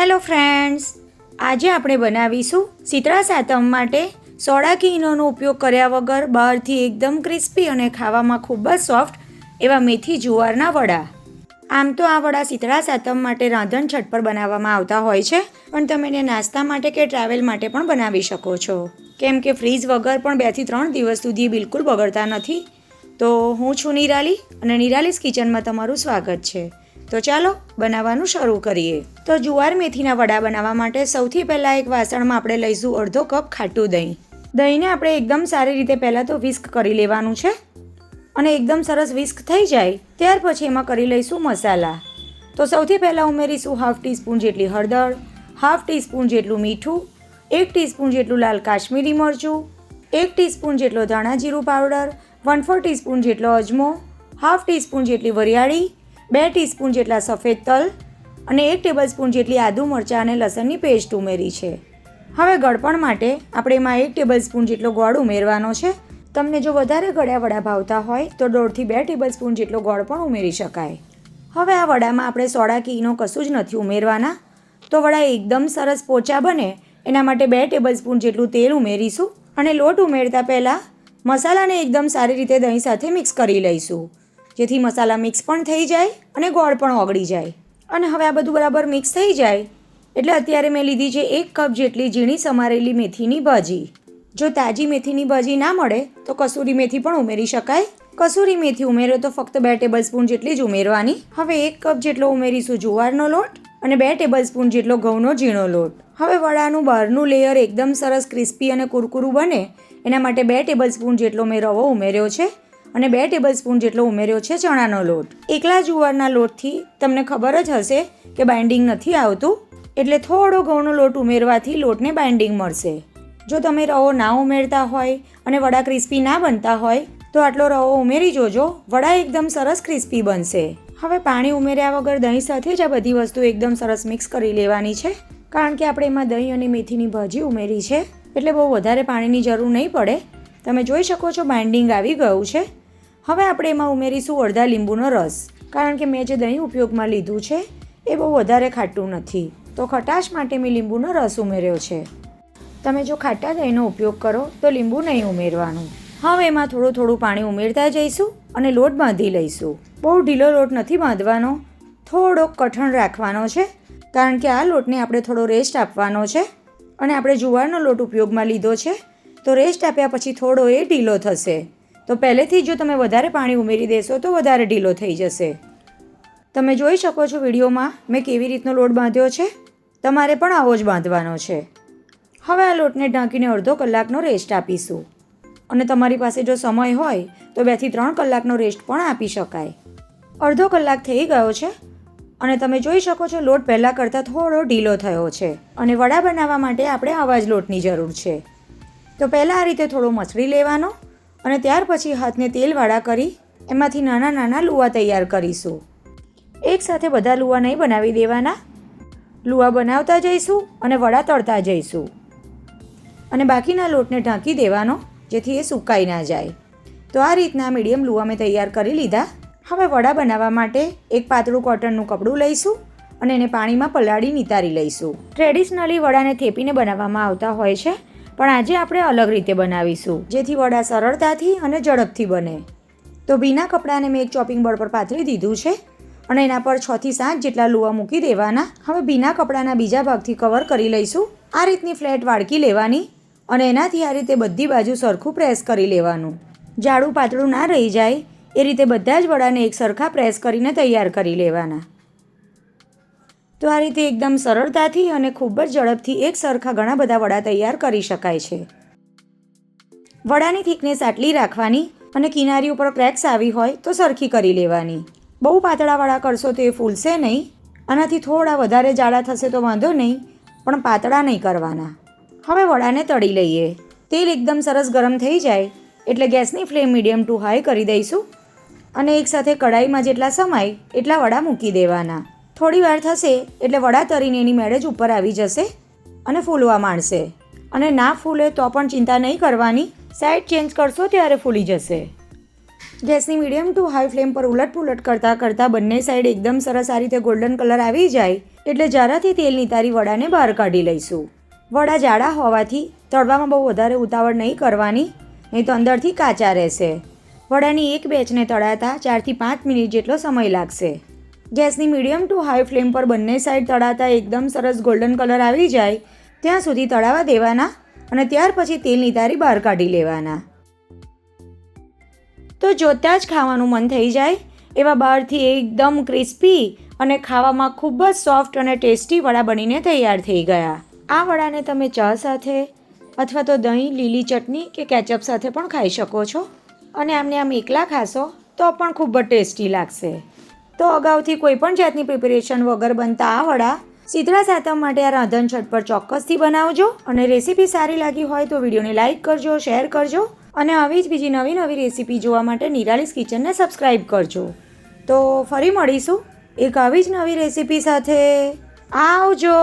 Hello friends, આજે આપણે બનાવીશું શીતળા સાતમ માટે સોડા કે ઈનોનો ઉપયોગ કર્યા વગર બહારથી એકદમ ક્રિસ્પી અને ખાવામાં ખૂબ જ સોફ્ટ એવા મેથી જુવારના વડા. આમ તો આ વડા શીતળા સાતમ માટે રાંધણ છઠ પર બનાવવામાં આવતા હોય છે, પણ તમે એને નાસ્તા માટે કે ટ્રાવેલ માટે પણ બનાવી શકો છો, કેમ કે ફ્રીઝ વગર પણ 2 થી 3 દિવસ સુધી બિલકુલ બગડતા નથી. તો હું છું નિરાલી અને નિરાલીસ કિચનમાં તમારું સ્વાગત છે. તો ચાલો બનાવવાનું શરૂ કરીએ. તો જુવાર મેથીના વડા બનાવવા માટે સૌથી પહેલાં એક વાસણમાં આપણે લઈશું અડધો કપ ખાટું દહીં. દહીંને આપણે એકદમ સારી રીતે પહેલાં તો વિસ્ક કરી લેવાનું છે અને એકદમ સરસ વિસ્ક થઈ જાય ત્યાર પછી એમાં કરી લઈશું મસાલા. તો સૌથી પહેલાં ઉમેરીશું 1/2 ટીસ્પૂન જેટલી હળદર, 1/2 ટીસ્પૂન જેટલું મીઠું, 1 ટીસ્પૂન જેટલું લાલ કાશ્મીરી મરચું, 1 ટીસ્પૂન જેટલો ધાણા જીરું પાવડર, 1/4 ટીસ્પૂન જેટલો અજમો, 1/2 ટીસ્પૂન જેટલી વરિયાળી, 2 ટીસ્પૂન જેટલા સફેદ તલ અને 1 ટેબલસ્પૂન જેટલી આદુ મરચાં અને લસણની પેસ્ટ ઉમેરી છે. હવે ગળપણ માટે આપણે એમાં 1 ટેબલસ્પૂન જેટલો ગોળ ઉમેરવાનો છે. તમને જો વધારે ગળ્યા વડા ભાવતા હોય તો 1.5 થી 2 ટેબલસ્પૂન જેટલો ગોળ પણ ઉમેરી શકાય. હવે આ વડામાં આપણે સોડા કે ઈનો કશું જ નથી ઉમેરવાના. તો વડા એકદમ સરસ પોચા બને એના માટે 2 ટેબલસ્પૂન જેટલું તેલ ઉમેરીશું અને લોટ ઉમેરતા પહેલાં મસાલાને એકદમ સારી રીતે દહીં સાથે મિક્સ કરી લઈશું, જેથી મસાલા મિક્સ પણ થઈ જાય અને ગોળ પણ ઓગળી જાય. અને હવે આ બધું બરાબર મિક્સ થઈ જાય એટલે અત્યારે મેં લીધી છે 1 કપ જેટલી ઝીણી સમારેલી મેથીની ભાજી. જો તાજી મેથીની ભાજી ના મળે તો કસૂરી મેથી પણ ઉમેરી શકાય. કસૂરી મેથી ઉમેરો તો ફક્ત 2 ટેબલસ્પૂન જેટલી જ ઉમેરવાની. હવે 1 કપ જેટલો ઉમેરીશું જુવારનો લોટ અને 2 ટેબલસ્પૂન જેટલો ઘઉંનો ઝીણો લોટ. હવે વડાનું બહારનું લેયર એકદમ સરસ ક્રિસ્પી અને કુરકુરું બને એના માટે 2 ટેબલસ્પૂન જેટલો મેં રવો ઉમેર્યો છે અને 2 ટેબલસ્પૂન જેટલો ઉમેર્યો છે ચણાનો લોટ. એકલા જુવારના લોટથી તમને ખબર જ હશે કે બાઇન્ડિંગ નથી આવતું, એટલે થોડો ઘઉંનો લોટ ઉમેરવાથી લોટને બાઇન્ડિંગ મળશે. જો તમે રવો ના ઉમેરતા હોય અને વડા ક્રિસ્પી ના બનતા હોય તો આટલો રવો ઉમેરી જોજો, વડા એકદમ સરસ ક્રિસ્પી બનશે. હવે પાણી ઉમેર્યા વગર દહીં સાથે જ આ બધી વસ્તુ એકદમ સરસ મિક્સ કરી લેવાની છે, કારણ કે આપણે એમાં દહીં અને મેથીની ભાજી ઉમેરી છે એટલે બહુ વધારે પાણીની જરૂર નહીં પડે. તમે જોઈ શકો છો બાઇન્ડિંગ આવી ગયું છે. હવે આપણે એમાં ઉમેરીશું અડધા લીંબુનો રસ, કારણ કે મેં જે દહીં ઉપયોગમાં લીધું છે એ બહુ વધારે ખાટું નથી, તો ખટાશ માટે મેં લીંબુનો રસ ઉમેર્યો છે. તમે જો ખાટા દહીંનો ઉપયોગ કરો તો લીંબુ નહીં ઉમેરવાનું. હવે એમાં થોડું થોડું પાણી ઉમેરતા જઈશું અને લોટ બાંધી લઈશું. બહુ ઢીલો લોટ નથી બાંધવાનો, થોડોક કઠણ રાખવાનો છે, કારણ કે આ લોટને આપણે થોડો રેસ્ટ આપવાનો છે અને આપણે જુવારનો લોટ ઉપયોગમાં લીધો છે તો રેસ્ટ આપ્યા પછી થોડો એ ઢીલો થશે. તો પહેલેથી જો તમે વધારે પાણી ઉમેરી દેશો તો વધારે ઢીલો થઈ જશે. તમે જોઈ શકો છો વિડીયોમાં મેં કેવી રીતનો લોટ બાંધ્યો છે. તમારે પણ આવો જ બાંધવાનો છે. હવે આ લોટને ઢાંકીને અડધો કલાકનો રેસ્ટ આપીશું અને તમારી પાસે જો સમય હોય તો 2 થી 3 કલાકનો રેસ્ટ પણ આપી શકાય. અડધો કલાક થઈ ગયો છે અને તમે જોઈ શકો છો લોટ પહેલાં કરતાં થોડો ઢીલો થયો છે અને વડા બનાવવા માટે આપણે આવા જ લોટની જરૂર છે. તો પહેલાં આ રીતે થોડો મસળી લેવાનો અને ત્યાર પછી હાથને તેલવાળા કરી એમાંથી નાના નાના લુવા તૈયાર કરીશું. એકસાથે બધા લુવા નહીં બનાવી દેવાના, લુવા બનાવતા જઈશું અને વડા તળતા જઈશું અને બાકીના લોટને ઢાંકી દેવાનો, જેથી એ સુકાઈ ના જાય. તો આ રીતના મીડિયમ લુવા મેં તૈયાર કરી લીધા. હવે વડા બનાવવા માટે એક પાતળું કોટનનું કપડું લઈશું અને એને પાણીમાં પલાળી નિતારી લઈશું. ટ્રેડિશનલી વડાને થેપીને બનાવવામાં આવતા હોય છે, પણ આજે આપણે અલગ રીતે બનાવીશું, જેથી વડા સરળતાથી અને ઝડપથી બને. તો ભીના કપડાને મેં એક ચોપિંગ બોર્ડ પર પાથરી દીધું છે અને એના પર 6 થી 7 જેટલા લુવા મૂકી દેવાના. હવે ભીના કપડાના બીજા ભાગથી કવર કરી લઈશું. આ રીતની ફ્લેટ વાડકી લેવાની અને એનાથી આ રીતે બધી બાજુ સરખું પ્રેસ કરી લેવાનું. જાડું પાતળું ના રહી જાય એ રીતે બધા જ વડાને એક સરખા પ્રેસ કરીને તૈયાર કરી લેવાના. તો આ રીતે એકદમ સરળતાથી અને ખૂબ જ ઝડપથી એક સરખા ઘણા બધા વડા તૈયાર કરી શકાય છે. વડાની થિકનેસ આટલી રાખવાની અને કિનારી ઉપર ક્રેક્સ આવી હોય તો સરખી કરી લેવાની. બહુ પાતળા વડા કરશો તો એ ફૂલશે નહીં. આનાથી થોડા વધારે જાડા થશે તો વાંધો નહીં, પણ પાતળા નહીં કરવાના. હવે વડાને તળી લઈએ. તેલ એકદમ સરસ ગરમ થઈ જાય એટલે ગેસની ફ્લેમ મીડિયમ ટુ હાઈ કરી દઈશું અને એકસાથે કઢાઈમાં જેટલા સમાય એટલા વડા મૂકી દેવાના. થોડી વાર થશે એટલે વડા તરીને એની મેળે જ ઉપર આવી જશે અને ફૂલવા માંડશે. અને ના ફૂલે તો પણ ચિંતા નહીં કરવાની, સાઈડ ચેન્જ કરશો ત્યારે ફૂલી જશે. ગેસની મીડિયમ ટુ હાઈ ફ્લેમ પર ઉલટ પુલટ કરતાં કરતાં બંને સાઈડ એકદમ સરસ આ રીતે ગોલ્ડન કલર આવી જાય એટલે જરાથી તેલ નિતારી વડાને બહાર કાઢી લઈશું. વડા જાડા હોવાથી તળવામાં બહુ વધારે ઉતાવળ નહીં કરવાની, નહીં તો અંદરથી કાચા રહેશે. વડાની એક બેચને તળાતા 4થી 5 મિનિટ જેટલો સમય લાગશે. ગેસની મીડિયમ ટુ હાઈ ફ્લેમ પર બંને સાઈડ તળાતા એકદમ સરસ ગોલ્ડન કલર આવી જાય ત્યાં સુધી તળાવા દેવાના અને ત્યાર પછી તેલ નિતારી બહાર કાઢી લેવાના. તો જોતાં જ ખાવાનું મન થઈ જાય એવા બહારથી એકદમ ક્રિસ્પી અને ખાવામાં ખૂબ જ સોફ્ટ અને ટેસ્ટી વડા બનીને તૈયાર થઈ ગયા. આ વડાને તમે ચા સાથે અથવા તો દહીં, લીલી ચટણી કે કેચઅપ સાથે પણ ખાઈ શકો છો અને આમને આમ એકલા ખાશો તો પણ ખૂબ જ ટેસ્ટી લાગશે. તો અગાઉથી કોઈ પણ જાતની પ્રિપેરેશન વગર બનતા આ વડા શીતળા સાતમ માટે આ રાંધણ છઠ પર ચોક્કસથી બનાવજો. અને રેસીપી સારી લાગી હોય તો વિડીયોને લાઇક કરજો, શેર કરજો અને આવી જ બીજી નવી રેસીપી જોવા માટે નિરાલીસ કિચનને સબસ્ક્રાઈબ કરજો. તો ફરી મળીશું એક આવી જ નવી રેસીપી સાથે. આવજો.